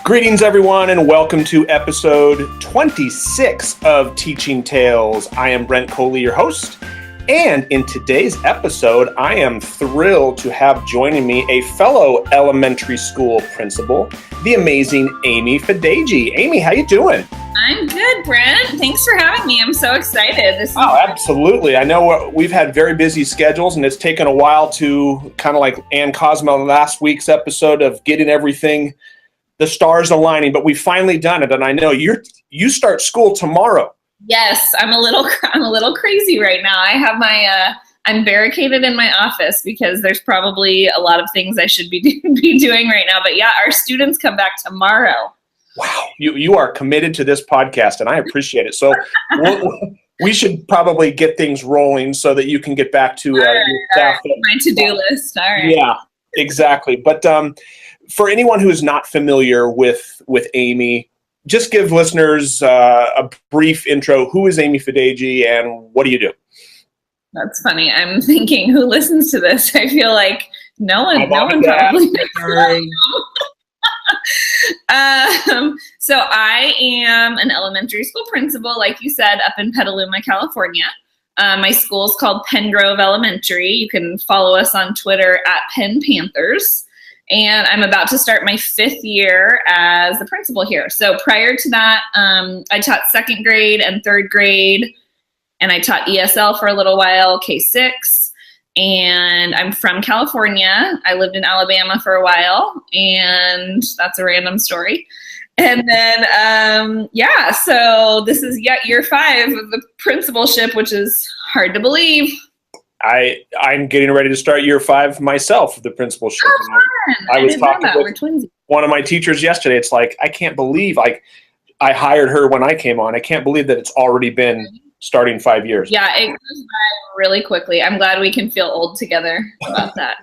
Greetings, everyone, and welcome to episode 26 of Teaching Tales. I am Brent Coley, your host, and in today's episode, I am thrilled to have joining me a fellow elementary school principal, the amazing Amy Fadeji. Amy, how you doing? I'm good, Brent. Thanks for having me. I'm so excited. Absolutely. I know we've had very busy schedules, and it's taken a while to kind of like Ann Cosmo last week's episode of getting everything, the stars aligning, but we've finally done it. And I know you start school tomorrow. Yes, I'm a little crazy right now. I have I'm barricaded in my office because there's probably a lot of things I should be doing right now. But yeah, our students come back tomorrow. Wow, you are committed to this podcast, and I appreciate it. So we should probably get things rolling so that you can get back to your staff. My to-do list. All right. Yeah, exactly. But for anyone who is not familiar with Amy, just give listeners a brief intro. Who is Amy Fadeji, and what do you do? That's funny. I'm thinking, who listens to this? I feel like no one probably. So I am an elementary school principal, like you said, up in Petaluma, California. My school is called Penn Grove Elementary. You can follow us on Twitter at Penn Panthers. And I'm about to start my 5th year as the principal here. So prior to that, I taught 2nd grade and 3rd grade, and I taught ESL for a little while, K-6. And I'm from California. I lived in Alabama for a while, and that's a random story. And then, so this is yet year 5 of the principalship, which is hard to believe. I'm getting ready to start year 5 myself, the principalship. Oh, I was talking with one of my teachers yesterday. It's like, I can't believe, I hired her when I came on. I can't believe that it's already been starting 5 years. Yeah, it goes by really quickly. I'm glad we can feel old together about that.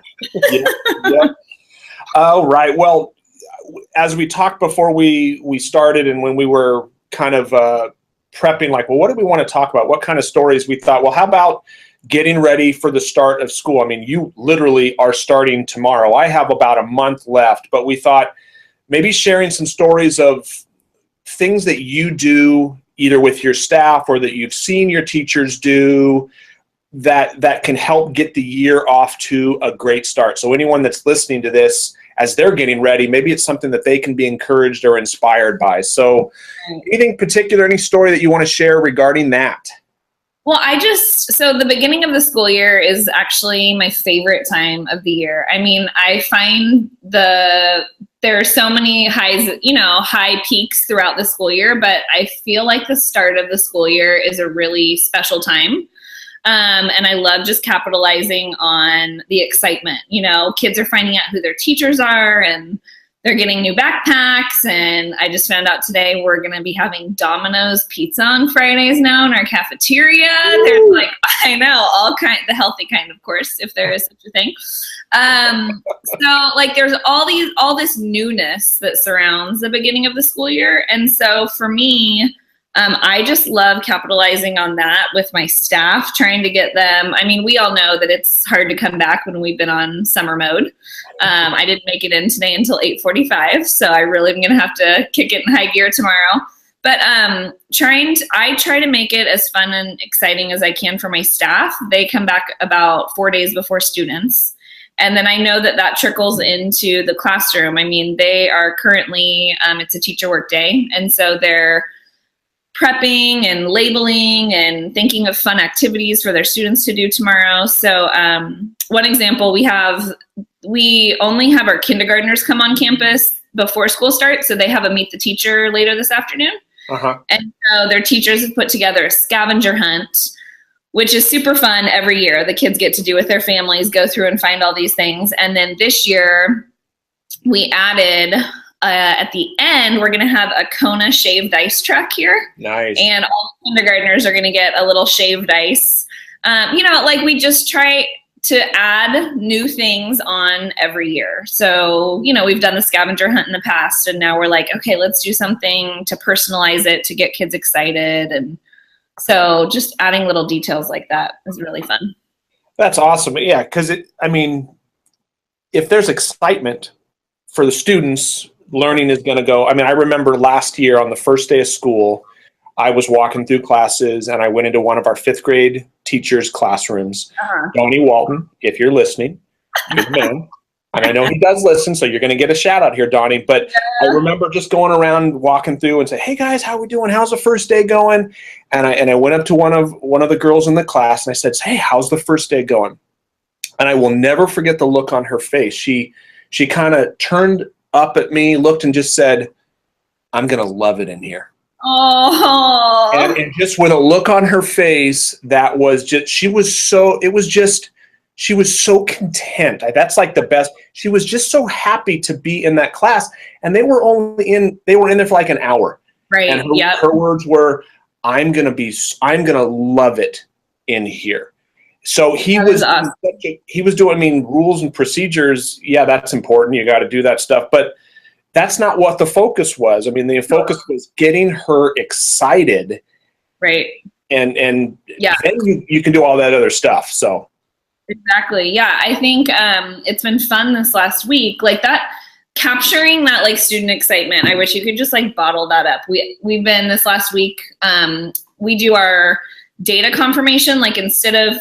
Yeah. All right. Well, as we talked before we started, and when we were kind of prepping, like, well, what do we want to talk about? What kind of stories? We thought, well, how about getting ready for the start of school? I mean, you literally are starting tomorrow. I have about a month left, but we thought maybe sharing some stories of things that you do either with your staff or that you've seen your teachers do that can help get the year off to a great start. So anyone that's listening to this as they're getting ready, maybe it's something that they can be encouraged or inspired by. So anything particular, any story that you want to share regarding that? Well, so the beginning of the school year is actually my favorite time of the year. I mean, I find there are so many high peaks throughout the school year, but I feel like the start of the school year is a really special time. And I love just capitalizing on the excitement. Kids are finding out who their teachers are, and they're getting new backpacks. And I just found out today we're going to be having Domino's pizza on Fridays now in our cafeteria. Ooh. There's the healthy kind, of course, if there is such a thing. So there's all this newness that surrounds the beginning of the school year. And so for me, I just love capitalizing on that with my staff, trying to get them. I mean, we all know that it's hard to come back when we've been on summer mode. I didn't make it in today until 8:45, so I really am going to have to kick it in high gear tomorrow. But I try to make it as fun and exciting as I can for my staff. They come back about 4 days before students. And then I know that trickles into the classroom. I mean, they are currently, it's a teacher work day, and so they're prepping and labeling and thinking of fun activities for their students to do tomorrow. So one example, we only have our kindergartners come on campus before school starts, so they have a meet the teacher later this afternoon. Uh-huh. And so their teachers have put together a scavenger hunt, which is super fun every year. The kids get to do with their families, go through and find all these things. And then this year we added at the end, we're going to have a Kona shaved ice truck here. Nice. And all the kindergartners are going to get a little shaved ice. We just try to add new things on every year. So, we've done the scavenger hunt in the past, and now we're like, okay, let's do something to personalize it, to get kids excited. And so just adding little details like that is really fun. That's awesome. Yeah, because if there's excitement for the students, learning is going to go. I mean, I remember last year on the first day of school, I was walking through classes and I went into one of our 5th grade teachers' classrooms. Donnie Walton, if you're listening, good man. And I know he does listen, so you're going to get a shout out here, Donnie. But I remember just going around, walking through, and say, "Hey guys, how we doing? How's the first day going?" And I went up to one of the girls in the class and I said, "Hey, how's the first day going?" And I will never forget the look on her face. She kind of turned up at me, looked, and just said, "I'm going to love it in here." Oh. And just with a look on her face, that was just, she was so content. That's like the best. She was just so happy to be in that class. And they were in there for like an hour. Right. And her words were, I'm going to love it in here. So he was doing, I mean, rules and procedures. Yeah, that's important. You got to do that stuff. But that's not what the focus was. I mean, the focus was getting her excited. Right. And then you can do all that other stuff. So. Exactly. Yeah. I think it's been fun this last week. Like that, capturing that like student excitement. I wish you could just like bottle that up. We've been this last week, we do our data confirmation. Like instead of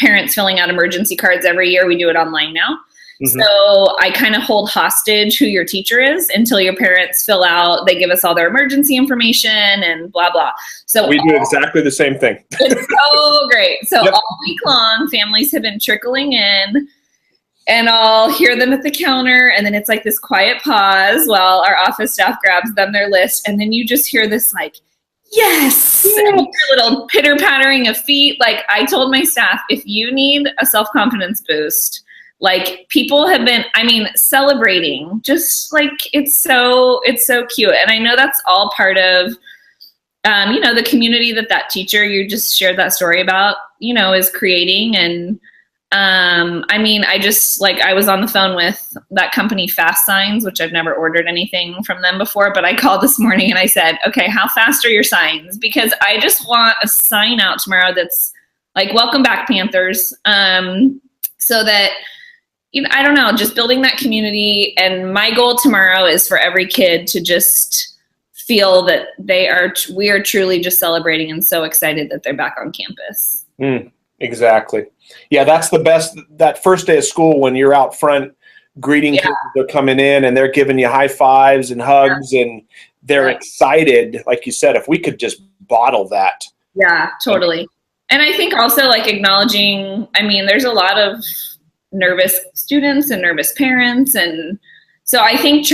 parents filling out emergency cards every year, we do it online now. Mm-hmm. So I kind of hold hostage who your teacher is until your parents fill out, they give us all their emergency information and blah, blah. So we do exactly the same thing. It's so great. So all week long, families have been trickling in and I'll hear them at the counter. And then it's like this quiet pause while our office staff grabs them their list. And then you just hear this like, yes, and you hear a little pitter pattering of feet. Like I told my staff, if you need a self-confidence boost, like people have been, I mean, celebrating, just like, it's so cute. And I know that's all part of, the community that teacher you just shared that story about, is creating. And, I mean, I was on the phone with that company Fast Signs, which I've never ordered anything from them before, but I called this morning and I said, okay, how fast are your signs? Because I just want a sign out tomorrow that's like, welcome back Panthers. So that, I don't know, just building that community. And my goal tomorrow is for every kid to just feel that we are truly just celebrating and so excited that they're back on campus. Exactly. Yeah, that's the best, that first day of school when you're out front greeting kids, they're coming in and they're giving you high fives and hugs and they're excited. Like you said, if we could just bottle that. Yeah, totally. And I think also like acknowledging, I mean, there's a lot of nervous students and nervous parents. And so I think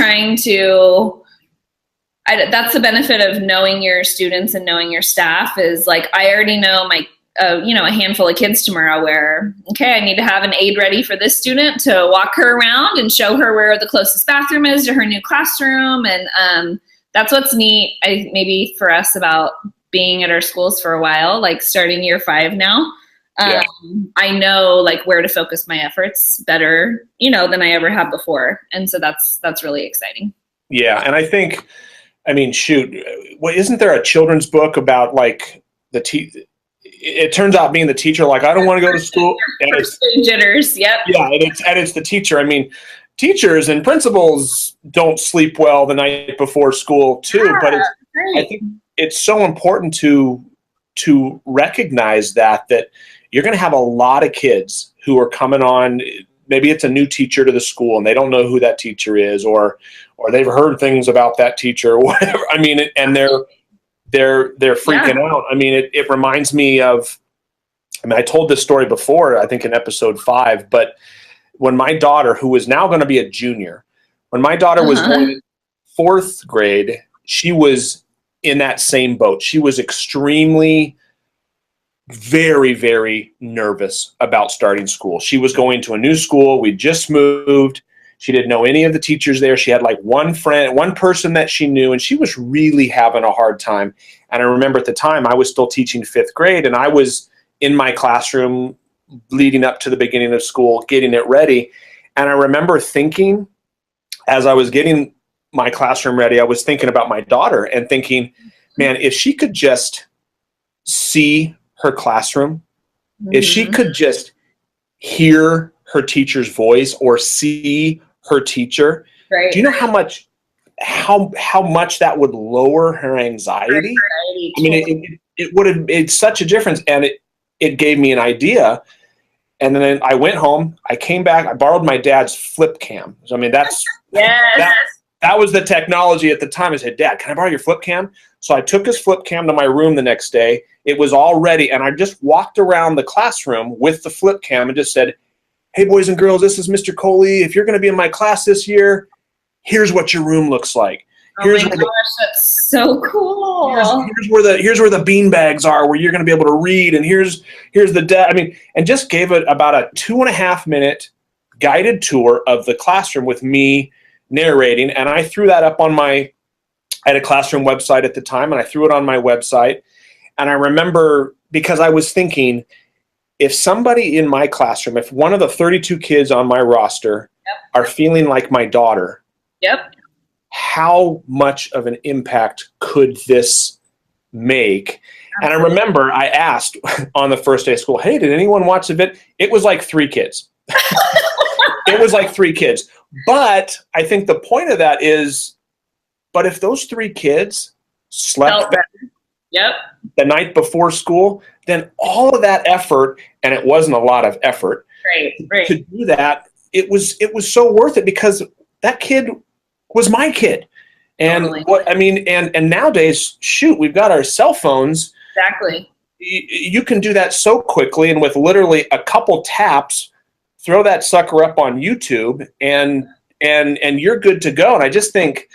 that's the benefit of knowing your students and knowing your staff is like, I already know my, a handful of kids tomorrow where, okay, I need to have an aide ready for this student to walk her around and show her where the closest bathroom is to her new classroom. And that's what's neat, maybe for us about being at our schools for a while, like starting year 5 now. I know like where to focus my efforts better, than I ever have before. And so that's really exciting. Yeah. And I think, I mean, shoot, isn't there a children's book about like it turns out being the teacher, like, I don't want to go to school. And it's jitters. Yep. Yeah. And it's the teacher. I mean, teachers and principals don't sleep well the night before school too, but I think it's so important to recognize that you're going to have a lot of kids who are coming on. Maybe it's a new teacher to the school and they don't know who that teacher is, or they've heard things about that teacher or whatever. I mean, and they're freaking out. I mean, it reminds me of, I told this story before, I think in episode 5, but when my daughter, who is now going to be a junior, when my daughter was going in 4th grade, she was in that same boat. She was extremely, very, very nervous about starting school. She was going to a new school. We just moved. She didn't know any of the teachers there. She had like one person that she knew, and she was really having a hard time. And I remember at the time I was still teaching 5th grade, and I was in my classroom leading up to the beginning of school, getting it ready. And I remember thinking, as I was getting my classroom ready, I was thinking about my daughter and thinking, man, if she could just see her classroom, if she could just hear her teacher's voice or see her teacher, do you know how much how much that would lower her anxiety. I mean, it would have made such a difference, and it gave me an idea. And then I went home. I came back. I borrowed my dad's flip cam. So, I mean, that's Yes. that was the technology at the time. I said, Dad, can I borrow your flip cam? So I took his flip cam to my room the next day. It was all ready, and I just walked around the classroom with the flip cam and just said, hey, boys and girls, this is Mr. Coley. If you're going to be in my class this year, here's what your room looks like. Here's oh my gosh, that's so cool. Here's where the bean bags are, where you're going to be able to read, and here's the I mean, and just gave it about a 2.5 minute guided tour of the classroom with me narrating, and I threw that up on I had a classroom website at the time, and I threw it on my website. And I remember, because I was thinking, if somebody in my classroom, if one of the 32 kids on my roster are feeling like my daughter, how much of an impact could this make? And I remember I asked on the first day of school, hey, did anyone watch the vid? It was like 3 kids. It was like 3 kids. But I think the point of that is, but if those 3 kids slept the night before school, then all of that effort, and it wasn't a lot of effort to do that, it was so worth it, because that kid was my kid. And and nowadays, shoot, we've got our cell phones. Exactly. You can do that so quickly, and with literally a couple taps, throw that sucker up on YouTube, and you're good to go. And I just think,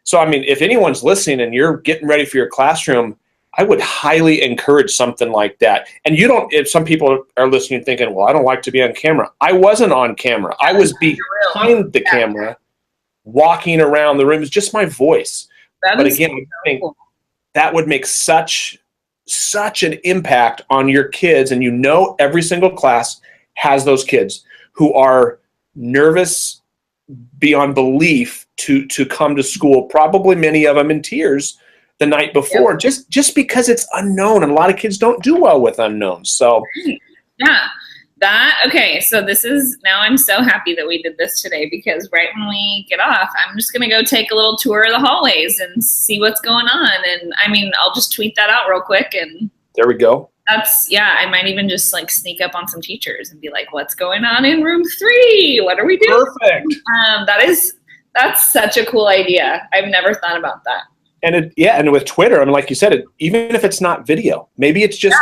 so I mean, if anyone's listening and you're getting ready for your classroom, I would highly encourage something like that. And if some people are listening thinking, well, I don't like to be on camera. I wasn't on camera. I was behind the camera, walking around the room. It's just my voice. But again, I think that would make such an impact on your kids. And every single class has those kids who are nervous beyond belief to come to school, probably many of them in tears the night before, just because it's unknown, and a lot of kids don't do well with unknowns. So okay, so now I'm so happy that we did this today, because right when we get off, I'm just gonna go take a little tour of the hallways and see what's going on. And I mean, I'll just tweet that out real quick, and there we go. I might even just like sneak up on some teachers and be like, what's going on in room 3? What are we doing? Perfect. That's such a cool idea. I've never thought about that. And and with Twitter, I mean, like you said, even if it's not video, maybe it's just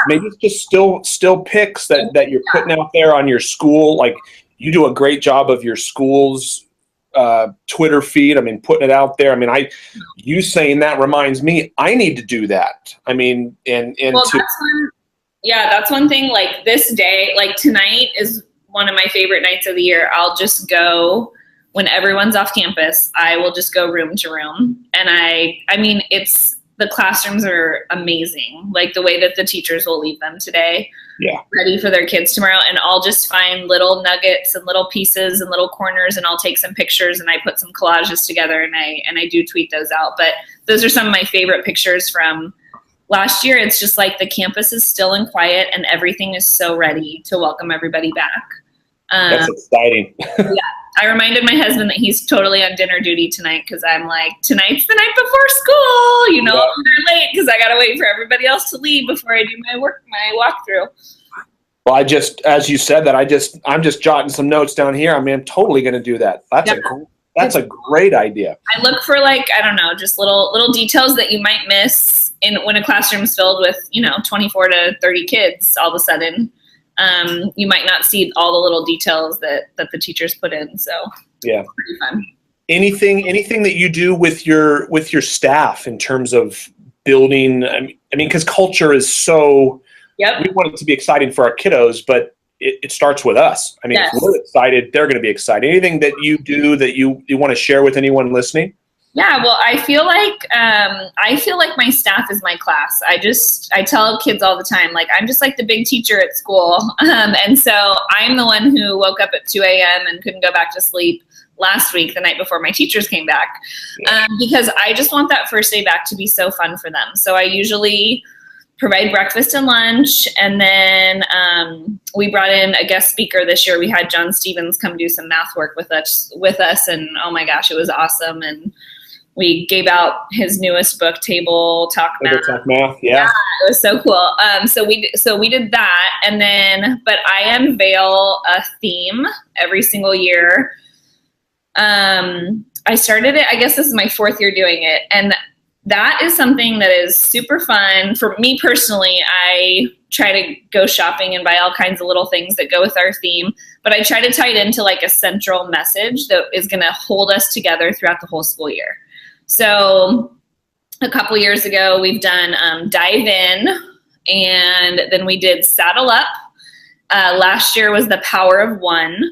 still pics that you're putting out there on your school. Like, you do a great job of your school's Twitter feed. I mean, putting it out there. I mean, you saying that reminds me, I need to do that. I mean, that's one thing. Like, this day, like tonight is one of my favorite nights of the year. I'll just go. When everyone's off campus, I will just go room to room. And I mean, the classrooms are amazing. Like, the way that the teachers will leave them today, ready for their kids tomorrow. And I'll just find little nuggets and little pieces and little corners, and I'll take some pictures, and I put some collages together, and I do tweet those out. But those are some of my favorite pictures from last year. It's just like the campus is still and quiet, and everything is so ready to welcome everybody back. That's exciting. I reminded my husband that he's totally on dinner duty tonight, because I'm like, tonight's the night before school. They're late because I got to wait for everybody else to leave before I do my walkthrough. Well, as you said that, I'm just jotting some notes down here. I mean, I'm totally going to do that. That's a great idea. I look for, like, I don't know, just little details that you might miss when a classroom's filled with 24 to 30 kids. All of a sudden, you might not see all the little details that the teachers put in. So it's pretty fun. Anything that you do with your staff in terms of building, I mean, because culture is so, we want it to be exciting for our kiddos, but it starts with us. I mean, if we're excited, they're going to be excited. Anything that you do that you want to share with anyone listening? Yeah, well, I feel like my staff is my class. I tell kids all the time, like, I'm just like the big teacher at school. And so I'm the one who woke up at 2 a.m. and couldn't go back to sleep last week, the night before my teachers came back, because I just want that first day back to be so fun for them. So I usually provide breakfast and lunch, and then we brought in a guest speaker this year. We had John Stevens come do some math work with us, and oh my gosh, it was awesome. And we gave out his newest book, Table Talk Math. Talk Math, yeah. It was so cool. So we did that, and then, but I unveil a theme every single year. I started it, I guess this is my 4th year doing it, and that is something that is super fun for me personally. I try to go shopping and buy all kinds of little things that go with our theme, but I try to tie it into like a central message that is going to hold us together throughout the whole school year. So a couple years ago, we've done Dive In, and then we did Saddle Up. Last year was The Power of One.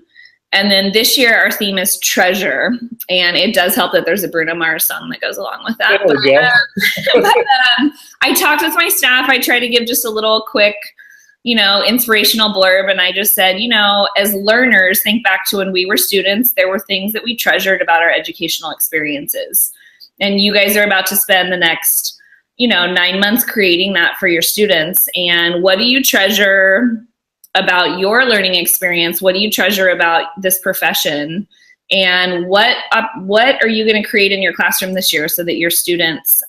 And then this year, our theme is Treasure, and it does help that there's a Bruno Mars song that goes along with that. I talked with my staff. I try to give just a little quick, inspirational blurb, and I just said, as learners, think back to when we were students. There were things that we treasured about our educational experiences, and you guys are about to spend the next, 9 months creating that for your students. And what do you treasure about your learning experience? What do you treasure about this profession? And what are you going to create in your classroom this year so that your students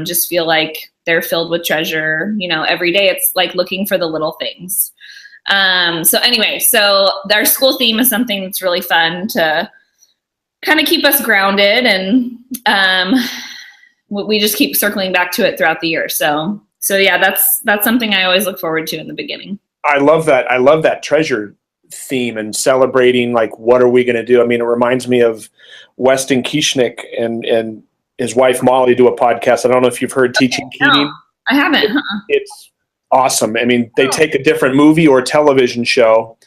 just feel like they're filled with treasure? Every day it's like looking for the little things. So anyway, so our school theme is something that's really fun to kind of keep us grounded, and we just keep circling back to it throughout the year. So yeah, that's something I always look forward to in the beginning. I love that. I love that treasure theme and celebrating, like, what are we going to do? I mean, it reminds me of Weston Kieschnick and his wife Molly do a podcast. I don't know if you've heard Teaching Keating. No, I haven't. It's awesome. I mean, they take a different movie or television show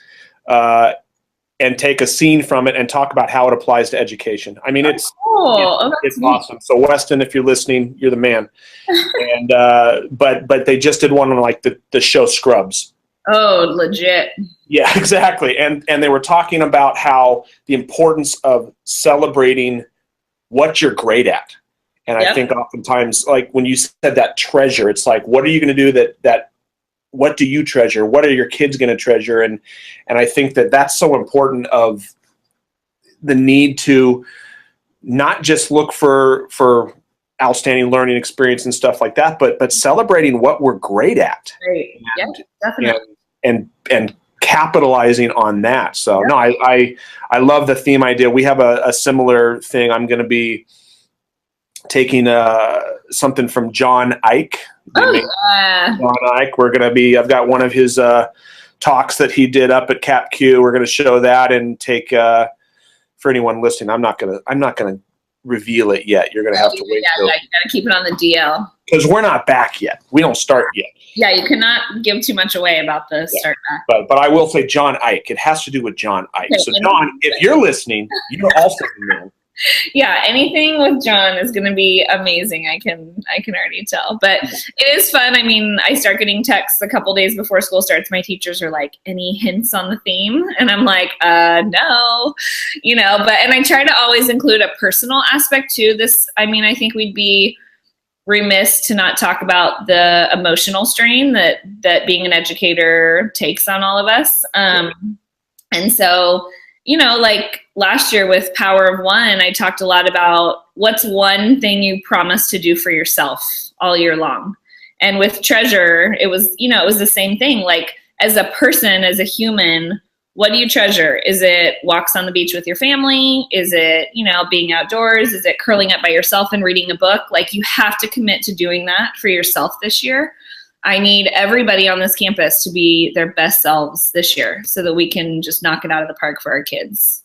and take a scene from it and talk about how it applies to education. I mean, it's awesome. So Weston, if you're listening, you're the man. And but they just did one on like the show Scrubs. Oh, legit. Yeah, exactly. And they were talking about how the importance of celebrating what you're great at. And I think oftentimes, like when you said that treasure, it's like, what are you going to do that what do you treasure? What are your kids going to treasure? And I think that's so important, of the need to not just look for outstanding learning experience and stuff like that, but celebrating what we're great at. Right. Yeah, definitely. And capitalizing on that. So no, I love the theme idea. We have a similar thing. I'm going to be taking something from John Ike. John Ike. I've got one of his talks that he did up at CapQ. We're going to show that and take for anyone listening. I'm not going to reveal it yet. You're going to have to wait. Yeah, you got to keep it on the DL. Because we're not back yet. We don't start yet. Yeah, you cannot give too much away about the start back. But I will say John Ike. It has to do with John Ike. Okay, so John, if you're listening, you're also the man. Yeah, anything with John is going to be amazing. I can already tell. But it is fun. I mean, I start getting texts a couple days before school starts. My teachers are like, "Any hints on the theme?" And I'm like, no, and I try to always include a personal aspect too. I think we'd be remiss to not talk about the emotional strain that being an educator takes on all of us. And so, like last year with Power of One, I talked a lot about what's one thing you promise to do for yourself all year long. And with Treasure, it was the same thing. Like, as a person, as a human, what do you treasure? Is it walks on the beach with your family? Is it, being outdoors? Is it curling up by yourself and reading a book? Like, you have to commit to doing that for yourself this year. I need everybody on this campus to be their best selves this year so that we can just knock it out of the park for our kids,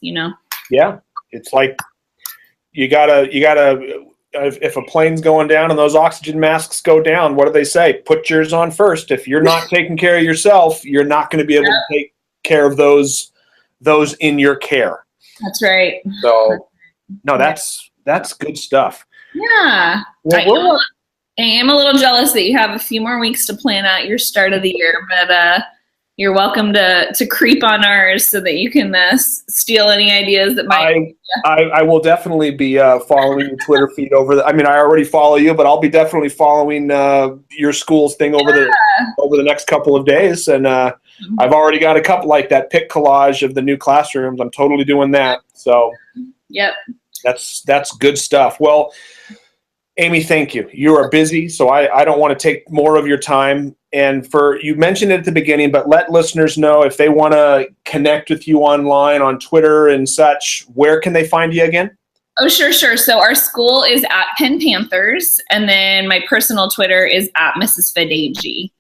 Yeah. It's like you gotta, if a plane's going down and those oxygen masks go down, what do they say? Put yours on first. If you're not taking care of yourself, you're not going to be able to take care of those in your care. That's right. So no, that's good stuff. Yeah. Well, I am a little jealous that you have a few more weeks to plan out your start of the year, but you're welcome to creep on ours so that you can steal any ideas that might. I will definitely be following your Twitter feed I already follow you, but I'll be definitely following your school's thing over the next couple of days. And I've already got a couple, like that pic collage of the new classrooms. I'm totally doing that. So. Yep. That's good stuff. Well, Amy, thank you. You are busy, so I don't want to take more of your time. And you mentioned it at the beginning, but let listeners know if they want to connect with you online on Twitter and such, where can they find you again? Oh, sure. So our school is at Penn Panthers, and then my personal Twitter is at Mrs. Fadeji.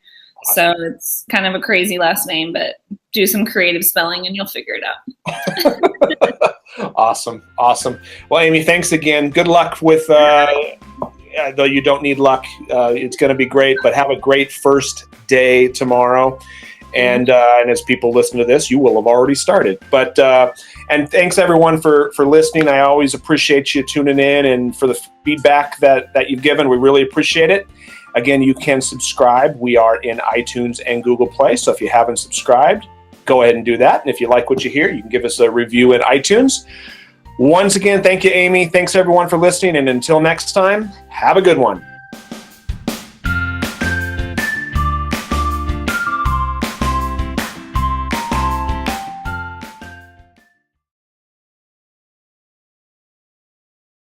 So it's kind of a crazy last name, but do some creative spelling and you'll figure it out. Awesome. Well, Amy, thanks again. Good luck with, though you don't need luck, it's going to be great, but have a great first day tomorrow. And as people listen to this, you will have already started. But and thanks everyone for listening. I always appreciate you tuning in and for the feedback that you've given. We really appreciate it. Again, you can subscribe. We are in iTunes and Google Play. So if you haven't subscribed, go ahead and do that. And if you like what you hear, you can give us a review in iTunes. Once again, thank you, Amy. Thanks everyone for listening. And until next time, have a good one.